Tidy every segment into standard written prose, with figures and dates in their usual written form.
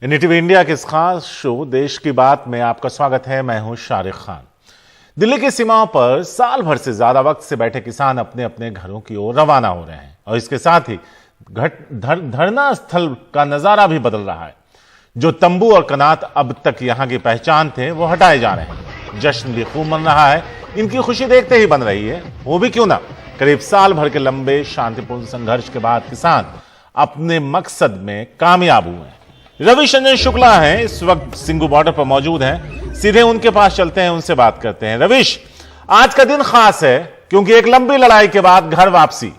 NDTV India के इस खास शो देश की बात में आपका स्वागत है। मैं हूं शारिक खान। दिल्ली की सीमाओं पर साल भर से ज्यादा वक्त से बैठे किसान अपने अपने घरों की ओर रवाना हो रहे हैं और इसके साथ ही धरना स्थल का नजारा भी बदल रहा है। जो तंबू और कनात अब तक यहां की पहचान थे वो हटाए जा रहे हैं। जश्न भी खूब मन रहा है। इनकी खुशी देखते ही बन रही है। वो भी क्यों ना, करीब साल भर के लंबे शांतिपूर्ण संघर्ष के बाद किसान अपने मकसद में कामयाब हुए हैं। रविशंजन शुक्ला हैं, इस वक्त सिंगू बॉर्डर पर मौजूद हैं। सीधे उनके पास चलते हैं, उनसे बात करते हैं। रविश, आज का दिन खास है क्योंकि एक लंबी लड़ाई के बाद घर वापसी।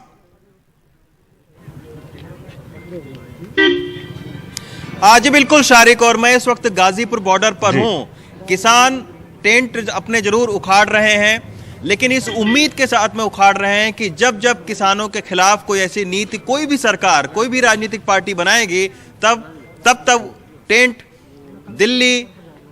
आज बिल्कुल शारिक, और मैं इस वक्त गाजीपुर बॉर्डर पर हूं। किसान टेंट अपने जरूर उखाड़ रहे हैं, लेकिन इस उम्मीद के साथ में उखाड़ रहे हैं कि जब जब किसानों के खिलाफ कोई ऐसी नीति, कोई भी सरकार, कोई भी राजनीतिक पार्टी बनाएगी, तब टेंट दिल्ली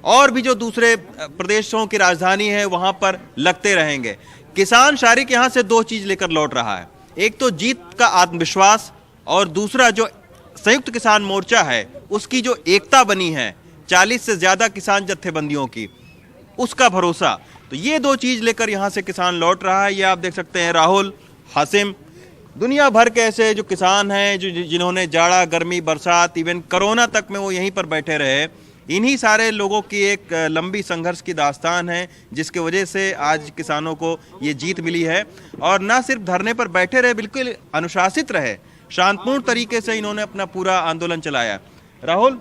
और भी जो दूसरे प्रदेशों की राजधानी है वहां पर लगते रहेंगे। किसान शारिक यहां से दो चीज लेकर लौट रहा है। एक तो जीत का आत्मविश्वास, और दूसरा जो संयुक्त किसान मोर्चा है उसकी जो एकता बनी है 40 से ज्यादा किसान जत्थेबंदियों की, उसका भरोसा। तो ये दो चीज लेकर यहां से किसान लौट रहा है। ये आप देख सकते हैं, राहुल, हासिम, दुनिया भर के ऐसे जो किसान हैं जिन्होंने जाड़ा, गर्मी, बरसात, इवन कोरोना तक में वो यहीं पर बैठे रहे। इन्हीं सारे लोगों की एक लंबी संघर्ष की दास्तान है, जिसके वजह से आज किसानों को ये जीत मिली है। और ना सिर्फ धरने पर बैठे रहे, बिल्कुल अनुशासित रहे, शांतिपूर्ण तरीके से इन्होंने अपना पूरा आंदोलन चलाया। राहुल,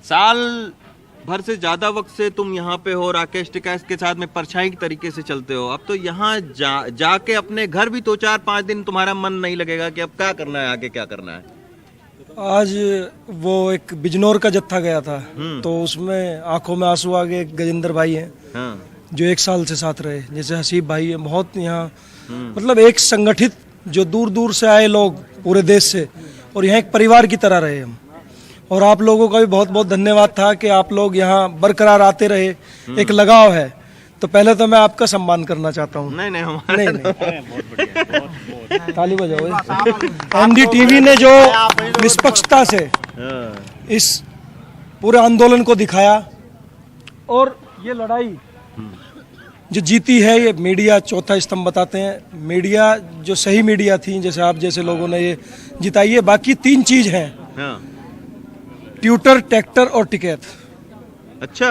साल भर से ज्यादा वक्त से तुम यहाँ पे हो, राकेश टिकैत के साथ में परछाई के तरीके से चलते हो। अब तो यहाँ जाके अपने घर भी 2-4-5 दिन तुम्हारा मन नहीं लगेगा कि अब क्या करना है, आगे क्या करना है। आज वो एक बिजनौर का जत्था गया था, तो उसमें आंखों में आंसू आ गए। गजेंद्र भाई हैं जो 1 साल से साथ रहे, जैसे हसीब भाई है, बहुत यहाँ मतलब एक संगठित, जो दूर दूर से आए लोग पूरे देश से, और यहाँ एक परिवार की तरह रहे हम। और आप लोगों का भी बहुत बहुत धन्यवाद था कि आप लोग यहाँ बरकरार आते रहे। एक लगाव है, तो पहले तो मैं आपका सम्मान करना चाहता हूँ। नहीं, बहुत बढ़िया, ताली बजाओ। एनडीटीवी ने जो निष्पक्षता से इस पूरे आंदोलन को दिखाया, और ये लड़ाई जो जीती है, ये मीडिया चौथा स्तंभ बताते हैं। मीडिया जो सही मीडिया थी, जैसे आप जैसे लोगों ने ये जिताई है। बाकी 3 चीज हैं, ट्यूटर, ट्रैक्टर और टिकैत। अच्छा,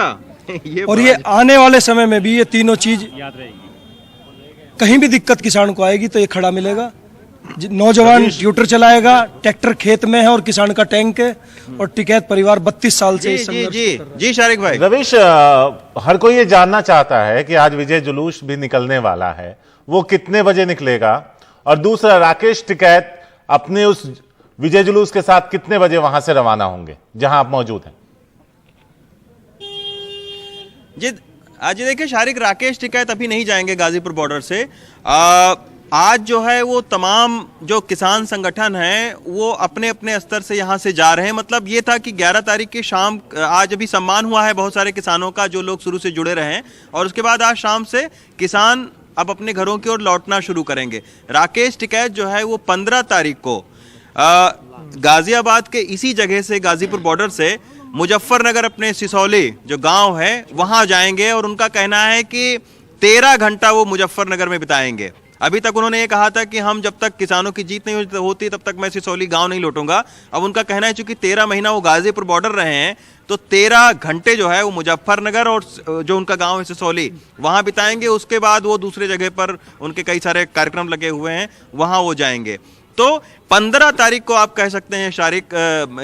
और ये आने वाले समय में भी ये तीनों चीज याद रहेगी। कहीं भी दिक्कत किसान को आएगी तो ये खड़ा मिलेगा। नौजवान ट्यूटर चलाएगा, ट्रैक्टर खेत में है और किसान का टैंक है, और टिकैत परिवार 32 साल से जी शारिक भाई। रविश, हर कोई ये जानना चाहता है कि आज विजय जुलूस भी निकलने वाला है, वो कितने बजे निकलेगा? और दूसरा, राकेश टिकैत अपने उस विजय जुलूस के साथ कितने बजे वहां से रवाना होंगे जहां आप मौजूद हैं? जी, आज देखिए शारिक, राकेश टिकैत अभी नहीं जाएंगे गाजीपुर बॉर्डर से। आज जो है वो तमाम जो किसान संगठन हैं वो अपने अपने स्तर से यहाँ से जा रहे हैं। मतलब ये था कि 11 तारीख की शाम, आज अभी सम्मान हुआ है बहुत सारे किसानों का, जो लोग शुरू से जुड़े रहे हैं, और उसके बाद आज शाम से किसान अब अपने घरों की ओर लौटना शुरू करेंगे। राकेश टिकैत जो है वो 15 तारीख को गाजियाबाद के इसी जगह से, गाजीपुर बॉर्डर से मुजफ्फरनगर, अपने सिसौली जो गांव है वहां जाएंगे। और उनका कहना है कि 13 घंटा वो मुजफ्फरनगर में बिताएंगे। अभी तक उन्होंने ये कहा था कि हम जब तक किसानों की जीत नहीं होती तब तक मैं सिसौली गांव नहीं लौटूंगा। अब उनका कहना है चूंकि 13 महीना वो गाजीपुर बॉर्डर रहे हैं, तो 13 घंटे जो है वो मुजफ्फरनगर और जो उनका गांव है सिसौली, वहां बिताएंगे। उसके बाद वो दूसरे जगह पर उनके कई सारे कार्यक्रम लगे हुए हैं, वहां वो जाएंगे। तो 15 तारीख को आप कह सकते हैं शारिक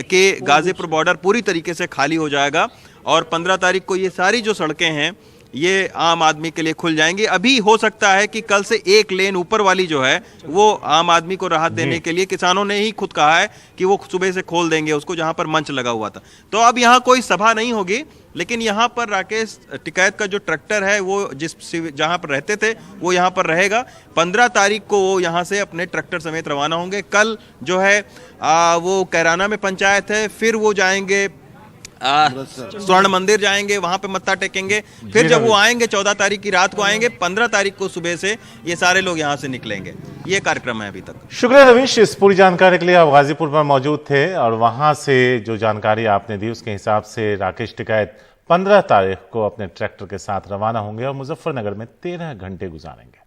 के गाजीपुर बॉर्डर पूरी तरीके से खाली हो जाएगा, और 15 तारीख को ये सारी जो सड़कें हैं ये आम आदमी के लिए खुल जाएंगी। अभी हो सकता है कि कल से एक लेन ऊपर वाली जो है वो आम आदमी को राहत देने के लिए किसानों ने ही खुद कहा है कि वो सुबह से खोल देंगे उसको, जहां पर मंच लगा हुआ था। तो अब यहाँ कोई सभा नहीं होगी, लेकिन यहाँ पर राकेश टिकैत का जो ट्रैक्टर है वो जहां पर रहते थे वो यहाँ पर रहेगा। 15 तारीख को वो यहाँ से अपने ट्रैक्टर समेत रवाना होंगे। कल जो है वो कैराना में पंचायत है, फिर वो जाएंगे स्वर्ण मंदिर जाएंगे, वहां पे मत्था टेकेंगे। फिर जब वो आएंगे 14 तारीख की रात को आएंगे, 15 तारीख को सुबह से ये सारे लोग यहाँ से निकलेंगे। ये कार्यक्रम है अभी तक। शुक्रिया रवीश, इस पूरी जानकारी के लिए आप गाजीपुर में मौजूद थे और वहां से जो जानकारी आपने दी उसके हिसाब से राकेश टिकैत 15 तारीख को अपने ट्रैक्टर के साथ रवाना होंगे और मुजफ्फरनगर में 13 घंटे गुजारेंगे।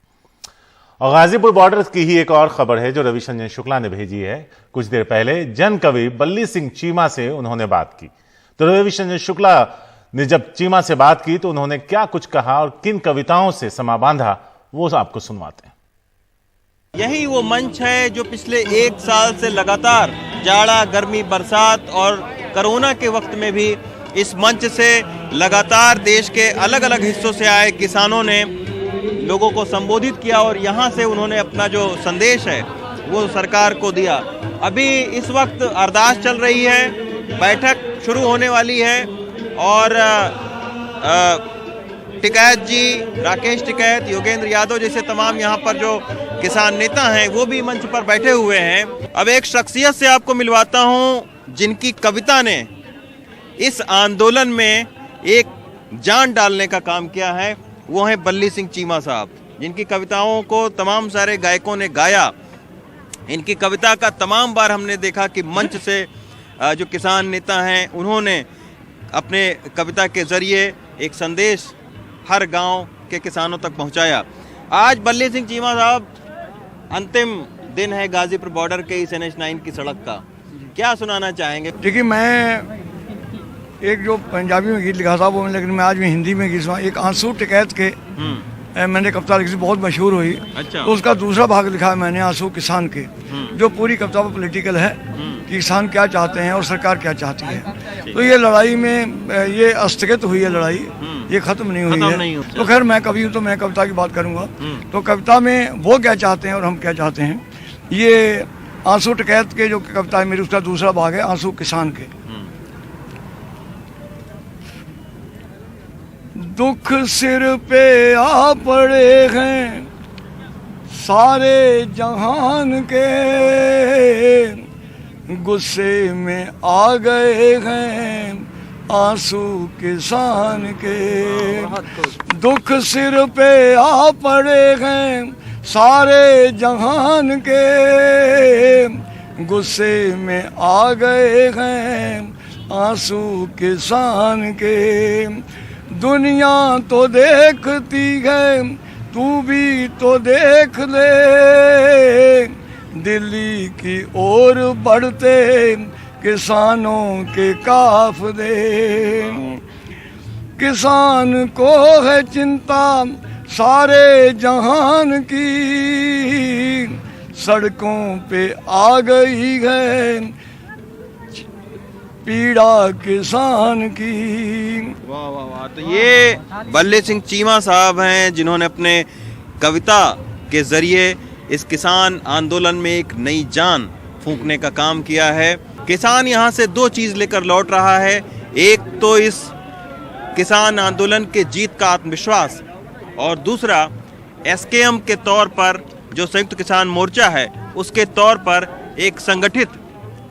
और गाजीपुर बॉर्डर की ही एक और खबर है जो रविशंजन शुक्ला ने भेजी है। कुछ देर पहले जन कवि बल्ली सिंह चीमा से उन्होंने बात की। तो रविशंजन शुक्ला ने जब चीमा से बात की तो उन्होंने क्या कुछ कहा और किन कविताओं से समा बांधा, वो आपको सुनवाते हैं। यही वो मंच है जो पिछले 1 साल से लगातार जाड़ा, गर्मी, बरसात और कोरोना के वक्त में भी इस मंच से लगातार देश के अलग अलग हिस्सों से आए किसानों ने लोगों को संबोधित किया और यहाँ से उन्होंने अपना जो संदेश है वो सरकार को दिया। अभी इस वक्त अरदास चल रही है, बैठक शुरू होने वाली है और टिकैत जी, राकेश टिकैत, योगेंद्र यादव जैसे तमाम यहाँ पर जो किसान नेता हैं वो भी मंच पर बैठे हुए हैं। अब एक शख्सियत से आपको मिलवाता हूँ जिनकी कविता ने इस आंदोलन में एक जान डालने का काम किया है। वो है बल्ली सिंह चीमा साहब, जिनकी कविताओं को तमाम सारे गायकों ने गाया। इनकी कविता का तमाम बार हमने देखा कि मंच से जो किसान नेता हैं उन्होंने अपने कविता के जरिए एक संदेश हर गांव के किसानों तक पहुंचाया। आज बल्ली सिंह चीमा साहब, अंतिम दिन है गाजीपुर बॉर्डर के इस NH-9 की सड़क का, क्या सुनाना चाहेंगे? देखिए, मैं एक जो पंजाबी में गीत लिखा था वो, लेकिन मैं आज भी हिंदी में गीत सुना। एक आंसू टिकैत के मैंने कविता लिखी, बहुत मशहूर हुई। अच्छा। तो उसका दूसरा भाग लिखा है मैंने, आंसू किसान के, जो पूरी कविता पर पॉलिटिकल है कि किसान क्या चाहते हैं और सरकार क्या चाहती है। तो ये लड़ाई में ये स्थगित हुई है लड़ाई, ये खत्म नहीं हुई है। तो खैर, मैं कवि हूँ तो मैं कविता की बात करूँगा। तो कविता में वो क्या चाहते हैं और हम क्या चाहते हैं, ये आंसू टिकैत के जो कविता है मेरी, उसका दूसरा भाग है आंसू किसान के। दुख सिर पे आ पड़े हैं सारे जहान के, गुस्से में आ गए हैं आंसू किसान के। दुख सिर पे आ पड़े हैं सारे जहान के, गुस्से में आ गए हैं आंसू किसान के। दुनिया तो देखती है, तू भी तो देख ले, दिल्ली की ओर बढ़ते किसानों के काफले। किसान को है चिंता सारे जहान की, सड़कों पे आ गई है पीड़ा किसान की। वाह वाह वाह। तो ये बल्ली सिंह चीमा साहब हैं जिन्होंने अपने कविता के जरिए इस किसान आंदोलन में एक नई जान फूंकने का काम किया है। किसान यहाँ से 2 चीज लेकर लौट रहा है। एक तो इस किसान आंदोलन के जीत का आत्मविश्वास, और दूसरा SKM के तौर पर जो संयुक्त किसान मोर्चा है उसके तौर पर एक संगठित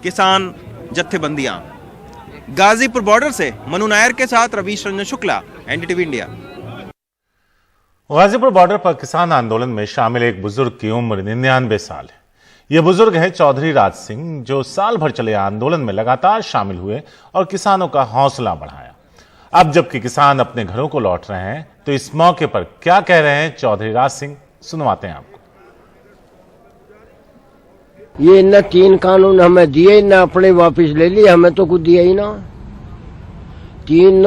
किसान जत्थेबंदियां। गाजीपुर बॉर्डर से मनु नायर के साथ Ravish Ranjan Shukla, NDTV India. Ghazipur border पर किसान आंदोलन में शामिल एक बुजुर्ग की उम्र 99 साल है। ये बुजुर्ग हैं चौधरी राज सिंह, जो साल भर चले आंदोलन में लगातार शामिल हुए और किसानों का हौसला बढ़ाया। अब जबकि किसान अपने घरों को लौट रहे हैं तो इस मौके पर क्या कह रहे हैं चौधरी राज सिंह, सुनवाते हैं आपको। ये न 3 कानून हमें दिए, न अपने वापस ले लिए, हमें तो कुछ दिया ही ना। 3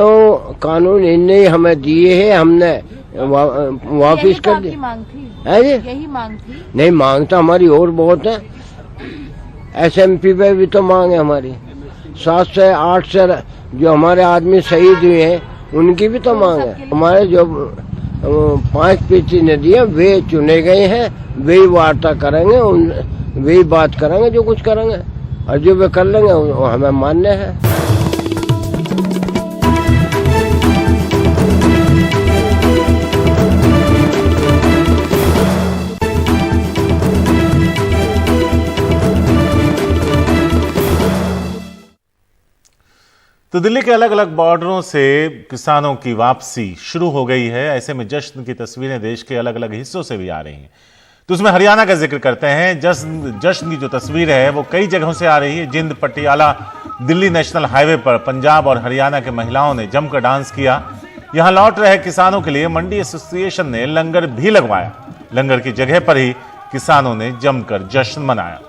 कानून इनने हमें दिए हैं, हमने वापस कर दिए। है जी, यही मांग थी। नहीं, मांग तो हमारी और बहुत है। SMP पे भी तो मांग है हमारी। 7 से 8 से जो हमारे आदमी शहीद हुए हैं उनकी भी तो मांग है। हमारे जो 5 प्रतिनिधि हैं वे चुने गए हैं, वे वार्ता करेंगे, वे बात करेंगे जो कुछ करेंगे, और जो वे कर लेंगे वो हमें मान्य है। तो दिल्ली के अलग अलग बॉर्डरों से किसानों की वापसी शुरू हो गई है। ऐसे में जश्न की तस्वीरें देश के अलग अलग हिस्सों से भी आ रही हैं। तो उसमें हरियाणा का जिक्र करते हैं। जश्न की जो तस्वीर है वो कई जगहों से आ रही है। जिंद, पटियाला, दिल्ली नेशनल हाईवे पर पंजाब और हरियाणा के महिलाओं ने जमकर डांस किया। यहां लौट रहे किसानों के लिए मंडी एसोसिएशन ने लंगर भी लगवाया। लंगर की जगह पर ही किसानों ने जमकर जश्न मनाया।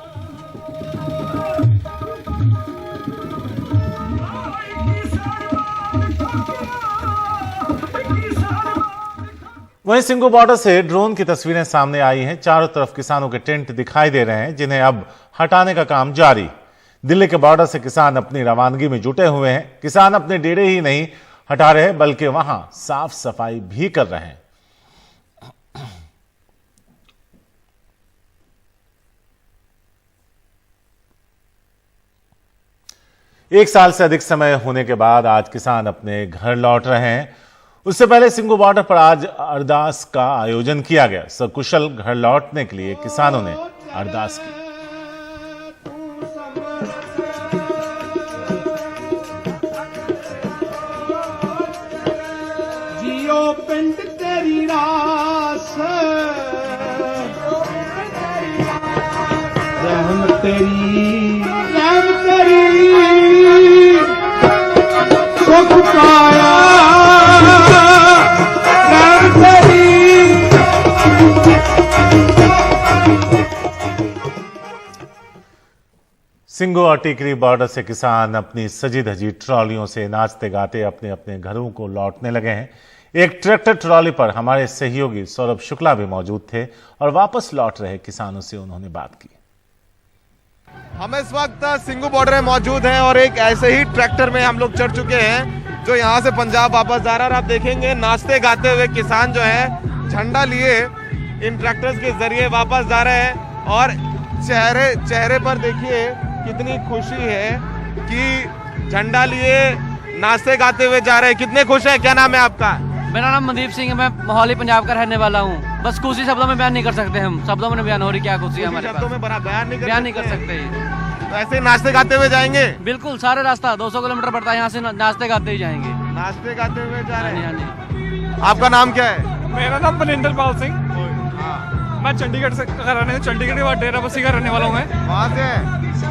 वहीं सिंगू बॉर्डर से ड्रोन की तस्वीरें सामने आई हैं। चारों तरफ किसानों के टेंट दिखाई दे रहे हैं, जिन्हें अब हटाने का काम जारी। दिल्ली के बॉर्डर से किसान अपनी रवानगी में जुटे हुए हैं। किसान अपने डेरे ही नहीं हटा रहे बल्कि वहां साफ सफाई भी कर रहे हैं। एक साल से अधिक समय होने के बाद आज किसान अपने घर लौट रहे हैं। उससे पहले सिंगू बॉर्डर पर आज अरदास का आयोजन किया गया। सकुशल घर लौटने के लिए किसानों ने अरदास की। जियो पिंड तेरी रास, रहम तेरी सुख पाया, रहम तेरी। सिंगू और टिकरी बॉर्डर से किसान अपनी सजी धजी ट्रॉलियों से नाचते गाते अपने अपने घरों को लौटने लगे हैं। एक ट्रैक्टर ट्रॉली पर हमारे सहयोगी सौरभ शुक्ला भी मौजूद थे और वापस लौट रहे किसानों से उन्होंने बात की। हम इस वक्त सिंगू बॉर्डर में मौजूद हैं और एक ऐसे ही ट्रैक्टर में हम लोग चढ़ चुके हैं जो यहाँ से पंजाब वापस जा रहा है। और आप देखेंगे नाचते गाते हुए किसान जो है झंडा लिए इन ट्रैक्टर्स के जरिए वापस जा रहे हैं। और चेहरे पर देखिए कितनी खुशी है कि झंडा लिए नाचते गाते हुए जा रहे हैं। कितने खुश हैं? क्या नाम है आपका? मेरा नाम मनदीप सिंह है। मैं मोहाली पंजाब का रहने वाला हूँ। बस खुशी शब्दों में बयान नहीं कर सकते हम। शब्दों में बयान हो रही क्या खुशी है हमारे पास। शब्दों में बयान नहीं कर सकते। तो ऐसे ही नाचते गाते हुए जाएंगे? बिल्कुल, सारे रास्ता 200 किलोमीटर पड़ता है यहाँ से, नाचते गाते ही जाएंगे। नाचते गाते हुए जा रहे हैं। हाँ जी। आपका नाम क्या है? मेरा नाम बलिंदर पाल सिंह। मैं चंडीगढ़ से चंडीगढ़ के बाद डेरा बस्सी का रहने वाला हूँ। मैं वहाँ से?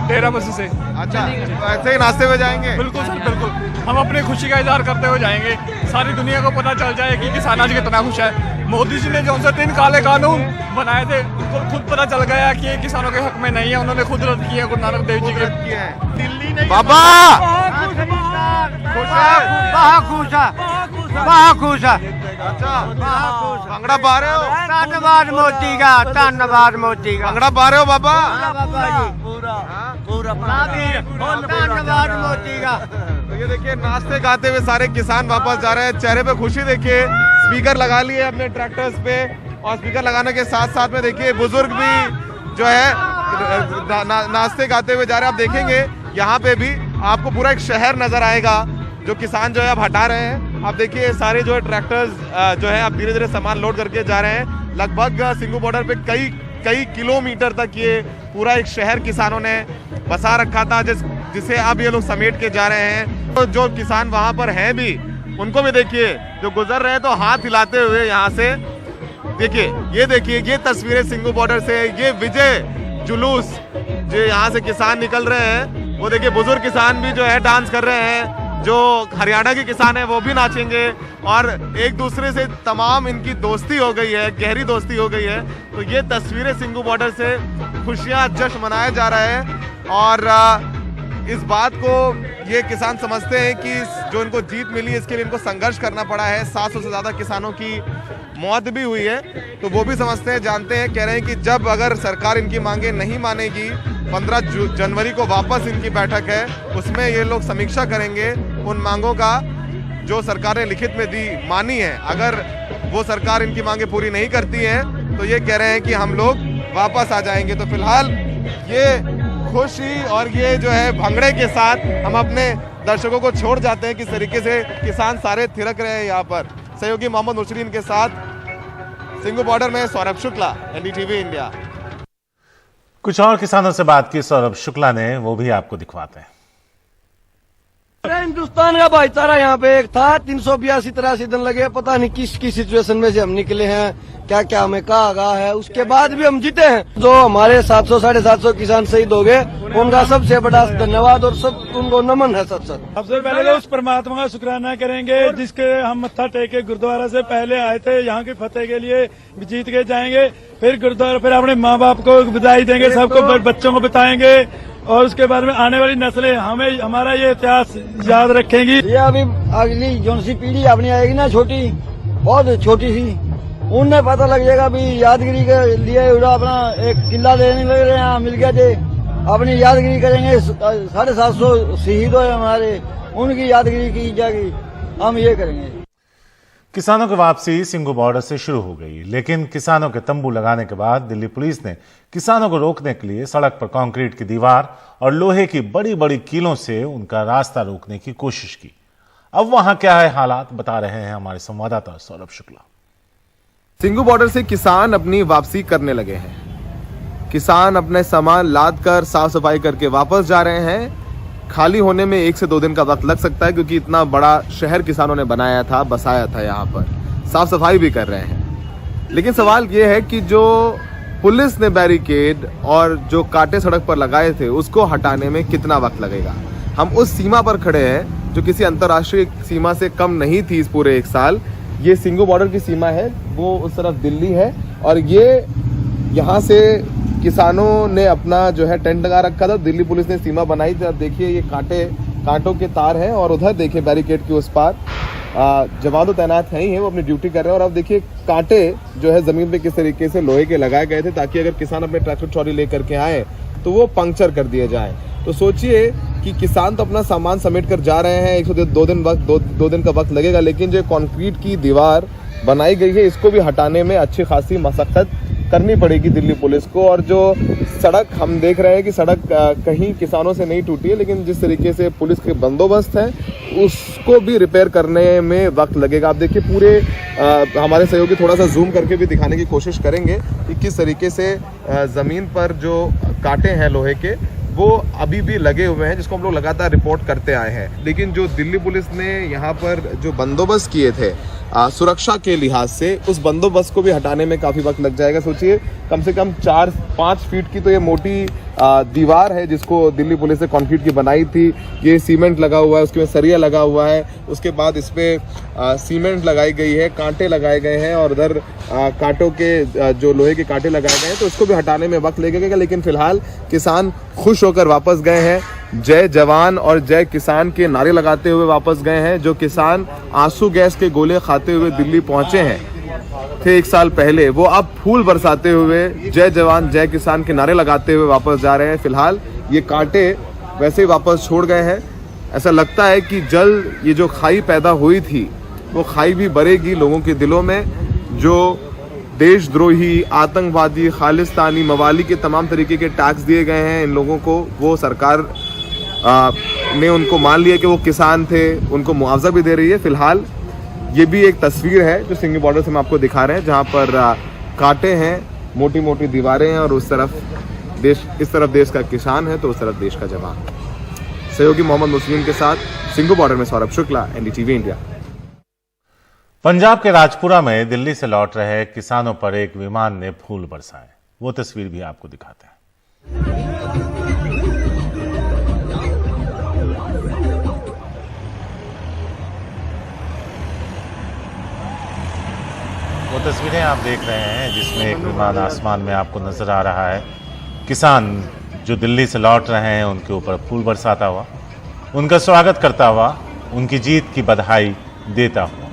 डेरा बस्सी से। अच्छा, तो ऐसे ही नाचते हुए जाएंगे? बिल्कुल सर, बिल्कुल। हम अपनी खुशी का इजहार करते हुए जाएंगे। सारी दुनिया को पता चल जाए कि किसान आज कितना खुश है। मोदी जी ने जो से 3 काले कानून बनाए थे उनको खुद पता चल गया कि ये किसानों के हक में नहीं है। उन्होंने खुद रद्द किए गुरु नानक देव जी के। दिल्ली नहीं बाबा खुश है, बहुत खुश है। अच्छा, भंगड़ा पा रहे हो? धन्यवाद मोदी का, धन्यवाद मोदी का। भंगड़ा पा रहे हो बाबा? बाबा जी धन्यवाद मोदी का। तो ये देखिए नाचते गाते हुए सारे किसान वापस जा रहे हैं। चेहरे पे खुशी देखिए। स्पीकर लगा लिए अपने ट्रैक्टर्स पे और स्पीकर लगाने के साथ साथ में देखिए बुजुर्ग भी जो है नाचते गाते हुए जा रहे हैं। आप देखेंगे यहाँ पे भी आपको पूरा एक शहर नजर आएगा जो किसान जो है अब हटा रहे हैं। आप देखिए सारे जो है ट्रैक्टर्स जो है अब धीरे धीरे सामान लोड करके जा रहे हैं। लगभग सिंगू बॉर्डर पे कई किलोमीटर तक ये पूरा एक शहर किसानों ने बसा रखा था जिसे अब ये लोग समेट के जा रहे हैं। तो जो किसान वहां पर हैं भी उनको भी देखिए जो गुजर रहे हैं तो हाथ हिलाते हुए यहाँ से देखिए ये तस्वीरें सिंगू बॉर्डर से। ये विजय जुलूस जो यहाँ से किसान निकल रहे हैं वो देखिए बुजुर्ग किसान भी जो है डांस कर रहे हैं। जो हरियाणा के किसान हैं वो भी नाचेंगे और एक दूसरे से तमाम इनकी दोस्ती हो गई है, गहरी दोस्ती हो गई है। तो ये तस्वीरें सिंगू बॉर्डर से खुशियां जश्न मनाया जा रहा है। और इस बात को ये किसान समझते हैं कि जो इनको जीत मिली इसके लिए इनको संघर्ष करना पड़ा है। 700 से ज़्यादा किसानों की मौत भी हुई है। तो वो भी समझते हैं, जानते हैं, कह रहे हैं कि जब अगर सरकार इनकी मांगे नहीं मानेगी, 15 जनवरी को वापस इनकी बैठक है, उसमें ये लोग समीक्षा करेंगे उन मांगों का जो सरकार ने लिखित में दी मानी है। अगर वो सरकार इनकी मांगे पूरी नहीं करती है तो ये कह रहे हैं कि हम लोग वापस आ जाएंगे। तो फिलहाल ये खुशी और ये जो है भंगड़े के साथ हम अपने दर्शकों को छोड़ जाते हैं। किस तरीके से किसान सारे थिरक रहे हैं यहाँ पर। सहयोगी मोहम्मद मुर्शीदीन के साथ सिंगू बॉर्डर में सौरभ शुक्ला, एनडीटीवी इंडिया। कुछ और किसानों से बात की सौरभ शुक्ला ने, वो भी आपको दिखवाते हैं। हिंदुस्तान का भाईचारा यहाँ पे एक था, 382-83 दिन लगे, पता नहीं किस सिचुएशन में से हम निकले हैं, क्या क्या हमें कहा गया है, उसके बाद भी हम जीते हैं। जो हमारे 700-750 किसान शहीद हो गए, उनका सबसे बड़ा धन्यवाद और सब उनको नमन है। सबसे पहले तो उस परमात्मा का शुक्राना करेंगे जिसके हम मत्था टेके गुरुद्वारा से पहले आए थे, यहाँ की फतेह के लिए जीत के जाएंगे, फिर गुरुद्वारा, फिर अपने माँ बाप को बधाई देंगे, सबको बच्चों को बताएंगे और उसके बाद में आने वाली नस्लें हमें हमारा ये इतिहास याद रखेंगी। ये अभी अगली जो सी पीढ़ी अपनी आएगी ना, छोटी, बहुत छोटी सी, उन्हें पता लग जाएगा भी यादगिरी के लिए अपना एक किला देने लग रहे हैं, मिल गया थे, अपनी यादगिरी करेंगे। 750 शहीद हुए हमारे, उनकी यादगिरी की जाएगी, हम ये करेंगे। किसानों की वापसी सिंघू बॉर्डर से शुरू हो गई, लेकिन किसानों के तंबू लगाने के बाद दिल्ली पुलिस ने किसानों को रोकने के लिए सड़क पर कंक्रीट की दीवार और लोहे की बड़ी बड़ी कीलों से उनका रास्ता रोकने की कोशिश की। अब वहां क्या है हालात, बता रहे हैं हमारे संवाददाता सौरभ शुक्ला। सिंघू बॉर्डर से किसान अपनी वापसी करने लगे हैं। किसान अपने सामान लाद कर साफ सफाई करके वापस जा रहे हैं। खाली होने में 1 से 2 दिन का वक्त लग सकता है, क्योंकि इतना बड़ा शहर किसानों ने बनाया था, बसाया था, यहाँ पर साफ सफाई भी कर रहे हैं। लेकिन सवाल ये है कि जो पुलिस ने बैरिकेड और जो कांटे सड़क पर लगाए थे उसको हटाने में कितना वक्त लगेगा। हम उस सीमा पर खड़े हैं जो किसी अंतर्राष्ट्रीय सीमा से कम नहीं थी इस पूरे 1 साल। ये सिंघू बॉर्डर की सीमा है, वो उस तरफ दिल्ली है, और ये यहाँ से किसानों ने अपना जो है टेंट लगा रखा था, दिल्ली पुलिस ने सीमा बनाई थी। अब देखिए ये कांटों के तार हैं, और उधर देखिए बैरिकेड के उस पार जवान तो तैनात हैं ही हैं, वो अपनी ड्यूटी कर रहे हैं। और अब देखिए कांटे जो है जमीन पे किस तरीके से लोहे के लगाए गए थे, ताकि अगर किसान अपने ट्रैक्टर ट्रॉली लेकर के आए तो वो पंक्चर कर दिए जाए। तो सोचिए कि किसान तो अपना सामान समेट कर जा रहे हैं, 102 दिन का वक्त लगेगा, लेकिन जो कंक्रीट की दीवार बनाई गई है इसको भी हटाने में अच्छी खासी मशक्कत करनी पड़ेगी दिल्ली पुलिस को। और जो सड़क हम देख रहे हैं कि सड़क कहीं किसानों से नहीं टूटी है, लेकिन जिस तरीके से पुलिस के बंदोबस्त है उसको भी रिपेयर करने में वक्त लगेगा। आप देखिए पूरे हमारे सहयोगी थोड़ा सा जूम करके भी दिखाने की कोशिश करेंगे कि किस तरीके से ज़मीन पर जो कांटे हैं लोहे के वो अभी भी लगे हुए हैं, जिसको हम लोग लगातार रिपोर्ट करते आए हैं। लेकिन जो दिल्ली पुलिस ने यहाँ पर जो बंदोबस्त किए थे सुरक्षा के लिहाज से, उस बंदोबस्त को भी हटाने में काफ़ी वक्त लग जाएगा। सोचिए कम से कम 4-5 फीट की तो ये मोटी दीवार है जिसको दिल्ली पुलिस ने कंक्रीट की बनाई थी। ये सीमेंट लगा हुआ है, उसके में सरिया लगा हुआ है, उसके बाद इस पर सीमेंट लगाई गई है, कांटे लगाए गए हैं, और उधर कांटों के जो लोहे के कांटे लगाए गए हैं, तो उसको भी हटाने में वक्त लगेगा। लेकिन फिलहाल किसान खुश होकर वापस गए हैं, जय जवान और जय किसान के नारे लगाते हुए वापस गए हैं। जो किसान आंसू गैस के गोले खाते हुए दिल्ली पहुंचे हैं थे 1 साल पहले, वो अब फूल बरसाते हुए जय जवान जय किसान के नारे लगाते हुए वापस जा रहे हैं। फिलहाल ये कांटे वैसे ही वापस छोड़ गए हैं। ऐसा लगता है कि जल्द ये जो खाई पैदा हुई थी वो खाई भी भरेगी लोगों के दिलों में। जो देशद्रोही, आतंकवादी, खालिस्तानी, मवाली के तमाम तरीके के टैक्स दिए गए हैं इन लोगों को, वो सरकार ने उनको मान लिया कि वो किसान थे, उनको मुआवजा भी दे रही है। फिलहाल ये भी एक तस्वीर है जो सिंघू बॉर्डर से हम आपको दिखा रहे हैं, जहां पर कांटे हैं, मोटी मोटी दीवारें हैं, और उस तरफ देश का किसान है तो उस तरफ देश का जवान। सहयोगी मोहम्मद मुस्लिम के साथ सिंघू बॉर्डर में सौरभ शुक्ला, एनडीटीवी इंडिया। पंजाब के राजपुरा में दिल्ली से लौट रहे किसानों पर एक विमान ने फूल बरसाए, वो तस्वीर भी आपको दिखाते हैं। वो तस्वीरें आप देख रहे हैं जिसमें एक विमान आसमान में आपको नजर आ रहा है। किसान जो दिल्ली से लौट रहे हैं उनके ऊपर फूल बरसाता हुआ, उनका स्वागत करता हुआ, उनकी जीत की बधाई देता हुआ।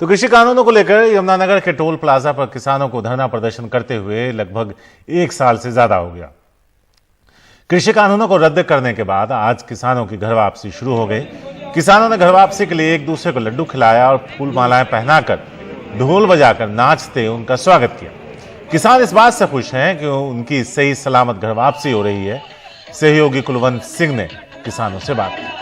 तो कृषि कानूनों को लेकर यमुनानगर के टोल प्लाजा पर किसानों को धरना प्रदर्शन करते हुए लगभग 1 साल से ज्यादा हो गया। कृषि कानूनों को रद्द करने के बाद आज किसानों की घर वापसी शुरू हो गई। किसानों ने घर वापसी के लिए एक दूसरे को लड्डू खिलाया और फूल मालाएं पहनाकर, ढोल बजाकर नाचते उनका स्वागत किया। किसान इस बात से खुश हैं कि उनकी सही सलामत घर वापसी हो रही है। सहयोगी कुलवंत सिंह ने किसानों से बात की।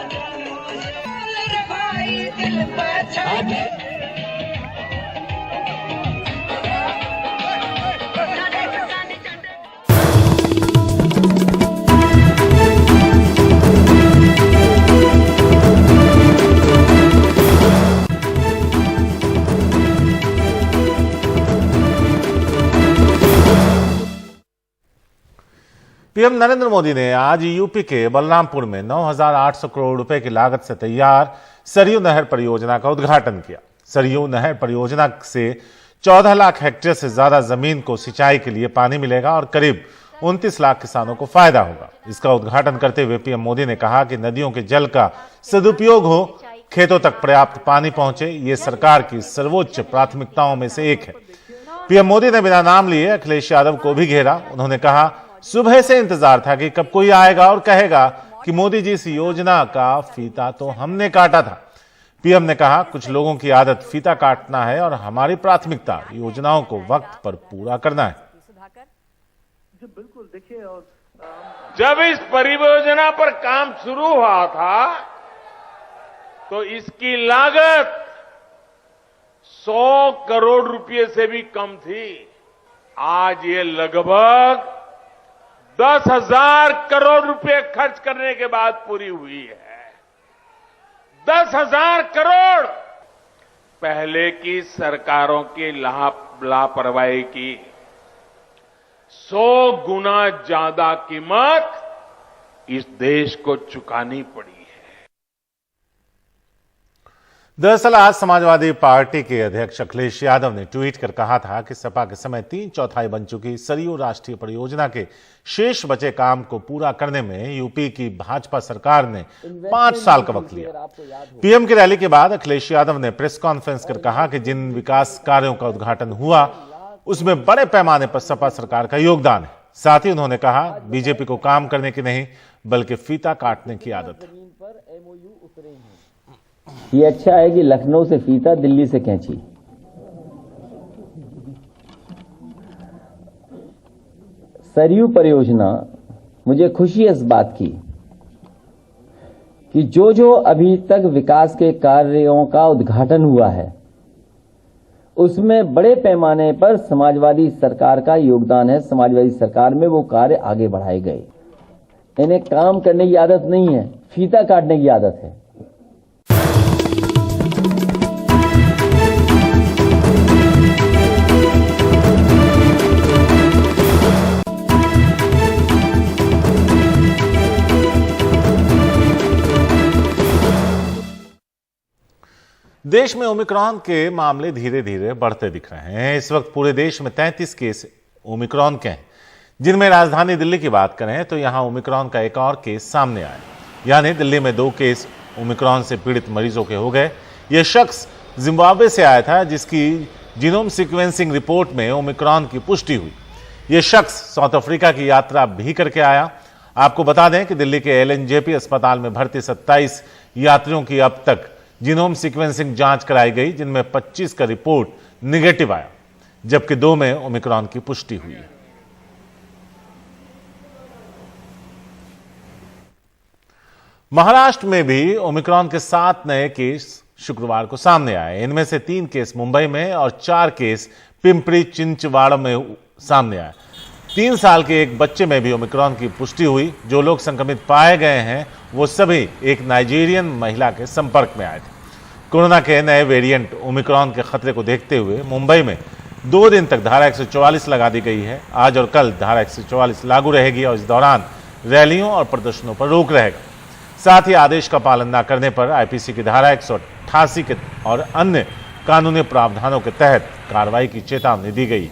पीएम नरेंद्र मोदी ने आज यूपी के बलरामपुर में 9,800 करोड़ रुपए की लागत से तैयार सरयू नहर परियोजना का उद्घाटन किया। सरयू नहर परियोजना से 14 लाख हेक्टेयर से ज्यादा जमीन को सिंचाई के लिए पानी मिलेगा और करीब 29 लाख किसानों को फायदा होगा। इसका उद्घाटन करते हुए पीएम मोदी ने कहा कि नदियों के जल का सदुपयोग हो, खेतों तक पर्याप्त पानी पहुंचे, ये सरकार की सर्वोच्च प्राथमिकताओं में से एक है। पीएम मोदी ने बिना नाम लिए अखिलेश यादव को भी घेरा। उन्होंने कहा, सुबह से इंतजार था कि कब कोई आएगा और कहेगा कि मोदी जी इस योजना का फीता तो हमने काटा था। पीएम ने कहा, कुछ लोगों की आदत फीता काटना है और हमारी प्राथमिकता योजनाओं को वक्त पर पूरा करना है। बिल्कुल देखिए, जब इस परियोजना पर काम शुरू हुआ था तो इसकी लागत 100 करोड़ रुपए से भी कम थी। आज ये लगभग 10,000 करोड़ रुपए खर्च करने के बाद पूरी हुई है। 10,000 करोड़। पहले की सरकारों की लापरवाही की 100 गुना ज्यादा कीमत इस देश को चुकानी पड़ी है। दरअसल आज समाजवादी पार्टी के अध्यक्ष अखिलेश यादव ने ट्वीट कर कहा था कि सपा के समय 3/4 बन चुकी सरयू राष्ट्रीय परियोजना के शेष बचे काम को पूरा करने में यूपी की भाजपा सरकार ने 5 साल का वक्त लिया। पीएम की रैली के बाद अखिलेश यादव ने प्रेस कॉन्फ्रेंस कर कहा कि जिन विकास कार्यों का उद्घाटन हुआ उसमें बड़े पैमाने पर सपा सरकार का योगदान है। साथ ही उन्होंने कहा, बीजेपी को काम करने की नहीं बल्कि फीता काटने की आदत है। ये अच्छा है कि लखनऊ से फीता, दिल्ली से कैंची। सरयू परियोजना, मुझे खुशी है इस बात की कि जो अभी तक विकास के कार्यों का उद्घाटन हुआ है उसमें बड़े पैमाने पर समाजवादी सरकार का योगदान है। समाजवादी सरकार में वो कार्य आगे बढ़ाए गए। इन्हें काम करने की आदत नहीं है, फीता काटने की आदत है। देश में ओमिक्रॉन के मामले धीरे धीरे बढ़ते दिख रहे हैं। इस वक्त पूरे देश में 33 केस ओमिक्रॉन के हैं, जिनमें राजधानी दिल्ली की बात करें तो यहां ओमिक्रॉन का एक और केस सामने आया, यानी दिल्ली में 2 केस ओमिक्रॉन से पीड़ित मरीजों के हो गए। यह शख्स जिम्बाब्वे से आया था, जिसकी जीनोम सीक्वेंसिंग रिपोर्ट में ओमिक्रॉन की पुष्टि हुई। यह शख्स साउथ अफ्रीका की यात्रा भी करके आया। आपको बता दें कि दिल्ली के LNJP अस्पताल में भर्ती 27 यात्रियों की अब तक जीनोम सीक्वेंसिंग जांच कराई गई, जिनमें 25 का रिपोर्ट निगेटिव आया, जबकि 2 में ओमिक्रॉन की पुष्टि हुई है। महाराष्ट्र में भी ओमिक्रॉन के 7 नए केस शुक्रवार को सामने आए। इनमें से 3 केस मुंबई में और 4 केस पिंपरी चिंचवाड़ा में सामने आए। 3 साल के एक बच्चे में भी ओमिक्रॉन की पुष्टि हुई। जो लोग संक्रमित पाए गए हैं वो सभी एक नाइजीरियन महिला के संपर्क में आए थे। कोरोना के नए वेरिएंट ओमिक्रॉन के खतरे को देखते हुए मुंबई में 2 दिन तक धारा 144 लगा दी गई है। आज और कल धारा 144 लागू रहेगी और इस दौरान रैलियों और प्रदर्शनों पर रोक रहेगा। साथ ही आदेश का पालन न करने पर IPC की धारा 188 के और अन्य कानूनी प्रावधानों के तहत कार्रवाई की चेतावनी दी गई।